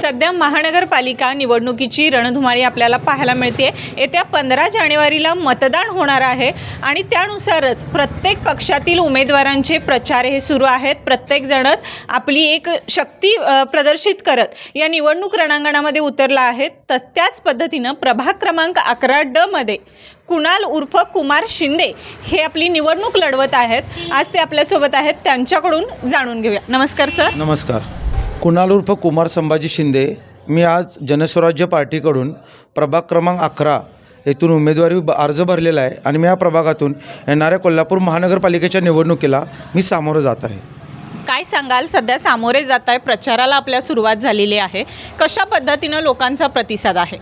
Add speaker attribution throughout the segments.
Speaker 1: सध्या महानगरपालिका निवडणुकीची रणधुमाळी आपल्याला पाहायला मिळते। येत्या 15 जानेवारीला मतदान होणार आहे आणि त्यानुसारच प्रत्येक पक्षातील उमेदवारांचे प्रचार हे सुरू आहेत। प्रत्येक जणच आपली एक शक्ती प्रदर्शित करत या निवडणूक रणांगणामध्ये उतरला आहे। त्याच पद्धतीने प्रभाग क्रमांक 11D मध्ये कुणाल उर्फ कुमार शिंदे हे आपली निवडणूक लढवत आहेत। आज ते आपल्यासोबत आहेत, त्यांच्याकडून जाणून घेऊया। नमस्कार सर।
Speaker 2: नमस्कार। कुणाल उर्फ कुमार संभाजी शिंदे, मी आज जनस्वराज्य पार्टीकडून प्रभाग क्रमांक 11 येथून उमेदवारी अर्ज भरलेला आहे आणि मी या प्रभागातून येणाऱ्या कोल्हापूर महानगरपालिकेच्या निवडणुकीला मी सामोरं जात आहे।
Speaker 1: काय सांगाल, सध्या सामोरे जात आहे, प्रचाराला आपल्या सुरुवात झालेली आहे, कशा पद्धतीने लोकांचा प्रतिसाद आहे?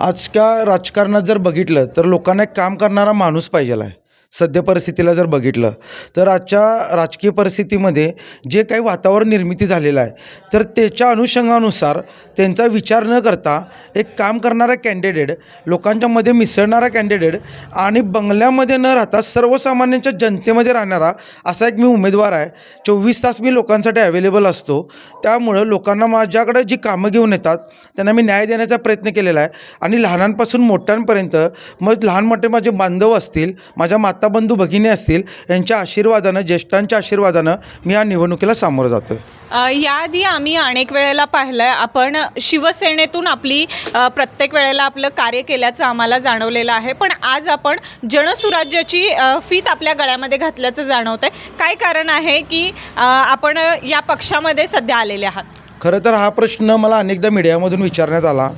Speaker 2: आजच्या राजकारणात जर बघितलं तर लोकांना एक काम करणारा माणूस पाहिजेला आहे। सध्या परिस्थितीला जर बघितलं तर आजच्या राजकीय परिस्थितीमध्ये जे काही वातावरण निर्मिती झालेलं आहे तर त्याच्या अनुषंगानुसार त्यांचा विचार न करता एक काम करणारा कॅन्डिडेट, लोकांच्यामध्ये मिसळणारा कॅन्डिडेट आणि बंगल्यामध्ये न राहता सर्वसामान्यांच्या जनतेमध्ये राहणारा असा एक मी उमेदवार आहे। 24 तास मी लोकांसाठी अवेलेबल असतो, त्यामुळं लोकांना माझ्याकडे जी कामं घेऊन येतात त्यांना मी न्याय देण्याचा प्रयत्न केलेला आहे आणि लहानांपासून मोठ्यांपर्यंत, मग लहान मोठे माझे बांधव असतील, माझ्या माता बंधू भगिनी असतील, यांच्या आशीर्वादानं, ज्येष्ठांच्या आशीर्वादानं मी या निवडणुकीला सामोरं जातो आहे।
Speaker 1: याआधी आम्ही अनेक वेळेला पाहिलं आहे, आपण शिवसेनेतून आपली प्रत्येक वेळेला आपलं कार्य केल्याचं आम्हाला जाणवलेलं आहे, पण आज आपण जनसुराज्याची फीत आपल्या गळ्यामध्ये घातल्याचं जाणवतं आहे। काय कारण आहे की आपण या पक्षामध्ये सध्या आलेले आहात?
Speaker 2: खरं तर हा प्रश्न मला अनेकदा मीडियामधून विचारण्यात आला।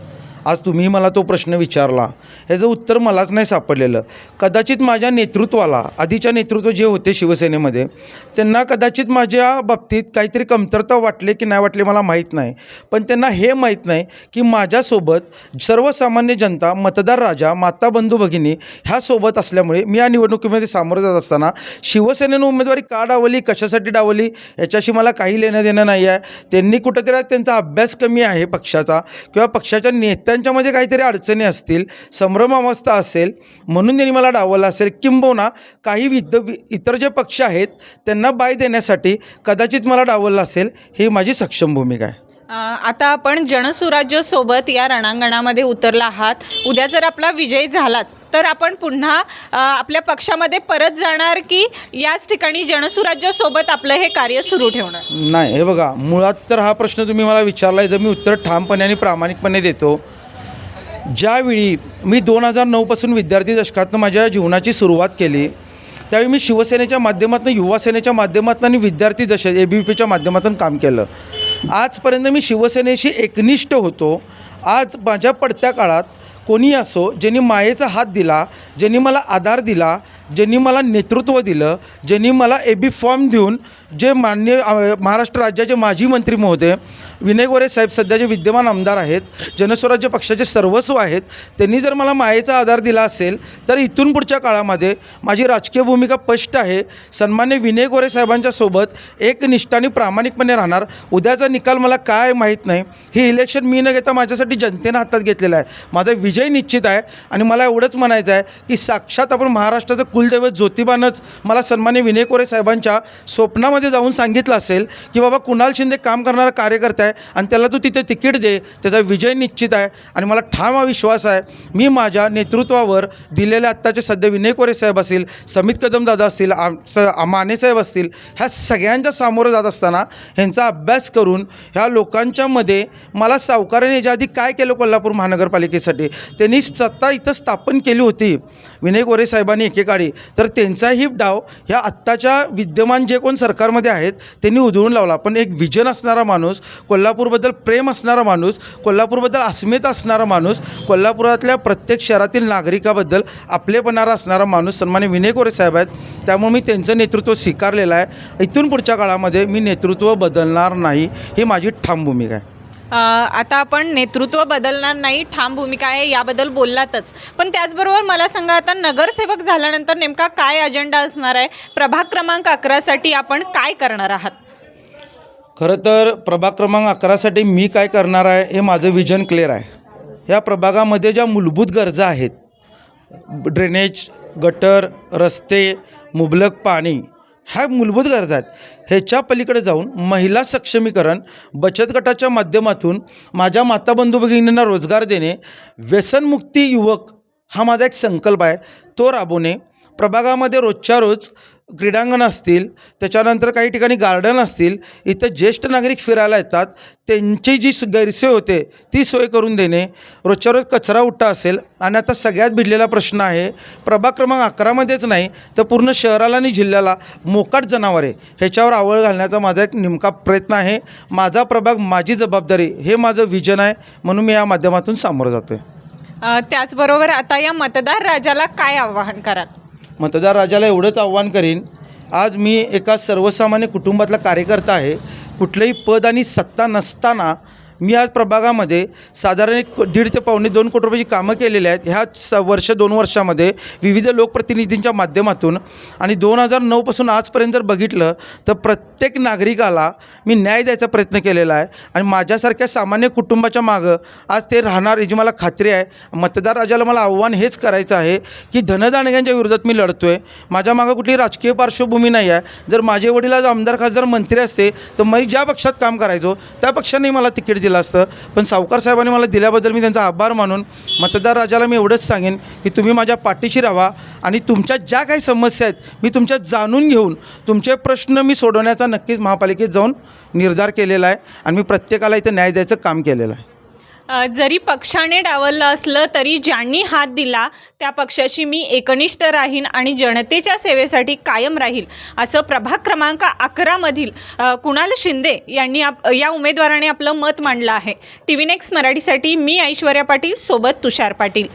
Speaker 2: आज तुम्ही मला तो प्रश्न विचारला, ह्याचं उत्तर मलाच नाही सापडलेलं। कदाचित माझ्या नेतृत्वाला, आधीच्या नेतृत्व जे होते शिवसेनेमध्ये, त्यांना कदाचित माझ्या बाबतीत काहीतरी कमतरता वाटले की नाही वाटले मला माहीत नाही, पण त्यांना हे माहीत नाही की माझ्यासोबत सर्वसामान्य जनता, मतदार राजा, माता बंधू भगिनी ह्यासोबत असल्यामुळे मी या निवडणुकीमध्ये सामोरं जात असताना शिवसेनेनं उमेदवारी का डावली, कशासाठी डावली याच्याशी मला काही लेणं देणं नाही आहे। त्यांनी कुठंतरी त्यांचा अभ्यास कमी आहे पक्षाचा, किंवा पक्षाच्या त्यांच्यामध्ये काहीतरी अडचणी असतील, संभ्रमावस्था असेल म्हणून त्यांनी मला डावलं असेल, किंबहुना काही इतर जे पक्ष आहेत त्यांना बाय देण्यासाठी कदाचित मला डावलं असेल। ही माझी सक्षम भूमिका आहे।
Speaker 1: आता आपण जनसुराज्य सोबत या रणांगणामध्ये उतरला आहात। उद्या जर आपला विजय झालाच तर आपण पुन्हा आपल्या पक्षामध्ये परत जाणार की याच ठिकाणी जनसुराज्य सोबत आपलं हे कार्य सुरू ठेवणार?
Speaker 2: नाही, हे बघा, मुळात तर हा प्रश्न तुम्ही मला विचारला आहे, जर मी उत्तर ठामपणे आणि प्रामाणिकपणे देतो। ज्यावेळी मी 2009 पासून विद्यार्थी दशकातनं माझ्या जीवनाची सुरुवात केली, त्यावेळी मी शिवसेनेच्या माध्यमातून, युवा सेनेच्या माध्यमातून आणि विद्यार्थी दशक ABVPच्या माध्यमातून काम केलं। आजपर्यंत मी शिवसेनेशी एकनिष्ठ होतो। आज माझ्या पडत्या काळात कोणी असो, ज्यांनी मायेचा हात दिला, ज्यांनी मला आधार दिला, ज्यांनी मला नेतृत्व दिलं, ज्यांनी मला AB फॉर्म देऊन, जे माननीय महाराष्ट्र राज्याचे माजी मंत्री महोदय विनय गोरे साहेब सध्याचे विद्यमान आमदार आहेत, जनस्वराज्य पक्षाचे सर्वस्व आहेत, त्यांनी जर मला मायेचा आधार दिला असेल तर इथून पुढच्या काळामध्ये माझी राजकीय भूमिका स्पष्ट आहे। सन्मान्य विनय गोरे साहेबांच्या सोबत एकनिष्ठाने प्रामाणिकपणे राहणार। उद्याचा निकाल मला काय माहीत नाही, ही इलेक्शन मी न घेता माझ्यासाठी जनतेनं हातात घेतलेला आहे। माझा विजय निश्चित आहे आणि मला एवढंच म्हणायचं आहे की साक्षात आपण महाराष्ट्राचं कुलदैवत ज्योतिबानंच मला सन्मान्य विनय गोरे साहेबांच्या स्वप्नामध्ये जाऊन सांगितलं असेल की बाबा, कुणाल शिंदे काम करणारा कार्यकर्ता आहे आणि त्याला तू तिथे तिकीट दे, त्याचा विजय निश्चित आहे। आणि मला ठाम विश्वास आहे, मी माझ्या नेतृत्वावर दिलेले आत्ताचे सध्या विनय गोरे साहेब असतील, समित कदम दादा असतील, माने साहेब असतील, ह्या सगळ्यांच्या सामोरं जात असताना ह्यांचा अभ्यास करून ह्या लोकांच्यामध्ये मला सावकाराने याच्या आधी काय केलं कोल्हापूर महानगरपालिकेसाठी, त्यांनी सत्ता इथं स्थापन केली होती विनय गोरे साहेबांनी एकेकाळी, तर त्यांचाही डाव ह्या आत्ताच्या विद्यमान जे कोण सरकारमध्ये आहेत त्यांनी उधळून लावला। पण एक विजन असणारा माणूस, कोल्हापूरबद्दल प्रेम असणारा माणूस, कोल्हापूरबद्दल अस्मिता असणारा माणूस, कोल्हापुरातल्या प्रत्येक शहरातील नागरिकाबद्दल आपलेपणारा असणारा माणूस सन्मान्य विनय गोरे साहेब आहेत। त्यामुळे मी त्यांचं नेतृत्व स्वीकारलेलं आहे। इथून पुढच्या काळामध्ये मी नेतृत्व बदलणार नाही, ही माझी ठाम भूमिका आहे।
Speaker 1: आता आपण नेतृत्व बदलणार नाही, ठाम भूमिका आहे, याबद्दल बोललातच, पण त्याचबरोबर मला सांगा, आता नगरसेवक झाल्यानंतर नेमका काय अजेंडा असणार आहे? प्रभाग क्रमांक 11साठी आपण काय करणार आहात?
Speaker 2: खरं तर प्रभाग क्रमांक 11साठी मी काय करणार आहे हे माझं विजन क्लिअर आहे। या प्रभागामध्ये ज्या मूलभूत गरजा आहेत, ड्रेनेज, गटर, रस्ते, मुबलक पाणी, ह्या मूलभूत गरजा आहेत. ह्याच्या पलीकडे जाऊन महिला सक्षमीकरण, बचत गटाच्या माध्यमातून माझ्या माता बंधू भगिनींना रोजगार देणे, व्यसनमुक्ती युवक हा माझा एक संकल्प आहे, तो राबवणे. प्रभागामध्ये रोजच्या रोज क्रीडांगण असतील, त्याच्यानंतर काही ठिकाणी गार्डन असतील, इथं ज्येष्ठ नागरिक फिरायला येतात, त्यांची जी गैरसोय होते ती सोय करून देणे. रोजच्या रोज कचरा उठा असेल, आणि आता सगळ्यात भिडलेला प्रश्न आहे, प्रभाग क्रमांक 11मध्येच नाही तर पूर्ण शहराला आणि जिल्ह्याला मोकाट जनावरे ह्याच्यावर आवळ घालण्याचा माझा एक नेमका प्रयत्न आहे. माझा प्रभाग, माझी जबाबदारी, हे माझं विजन आहे, म्हणून मी या माध्यमातून सामोरं जातो आहे.
Speaker 1: त्याचबरोबर आता या मतदार राजाला काय आवाहन कराल?
Speaker 2: मतदार राजाला एवढंच आव्हान करीन, आज मी एका सर्वसामान्य कुटुंबातला कार्यकर्ता आहे. कुठलंही पद आणि सत्ता नसताना मी आज प्रभागामध्ये साधारण 1.5 ते पावणे 2 कोटी रुपयाची कामं केलेली आहेत ह्या वर्ष 2 वर्षामध्ये विविध लोकप्रतिनिधींच्या माध्यमातून. आणि 2009पासून आजपर्यंत जर बघितलं तर प्रत्येक नागरिकाला मी न्याय द्यायचा प्रयत्न केलेला आहे, आणि माझ्यासारख्या सामान्य कुटुंबाच्या मागं आज ते राहणार याची मला खात्री आहे. मतदार राजाला मला आव्हान हेच करायचं आहे की धनदांडग्यांच्या विरोधात मी लढतो आहे. माझ्या मागं कुठली राजकीय पार्श्वभूमी नाही आहे. जर माझे वडील आज आमदार, खासदार, मंत्री असते तर मी ज्या पक्षात काम करायचो त्या पक्षाने मला तिकीट दिलं असतं, पण सावकार साहेबांनी मला दिल्याबद्दल मी त्यांचा आभार मानून मतदार राजाला मी एवढंच सांगेन की तुम्ही माझ्या पाठीशी राहा, आणि तुमच्या ज्या काही समस्या आहेत मी तुमच्या जाणून घेऊन तुमचे प्रश्न मी सोडवण्याचा नक्कीच महापालिकेत जाऊन निर्धार केलेला आहे, आणि मी प्रत्येकाला इथं न्याय द्यायचं काम केलेलं आहे.
Speaker 1: जरी पक्षाने डावललं असलं तरी ज्यांनी हात दिला त्या पक्षाशी मी एकनिष्ठ राहीन आणि जनतेच्या सेवेसाठी कायम राहील, असं प्रभाग क्रमांक 11मधील कुणाल शिंदे यांनी या उमेदवाराने आपलं मत मांडलं आहे. TV नेक्स्ट मराठीसाठी मी ऐश्वर्या पाटील, सोबत तुषार पाटील.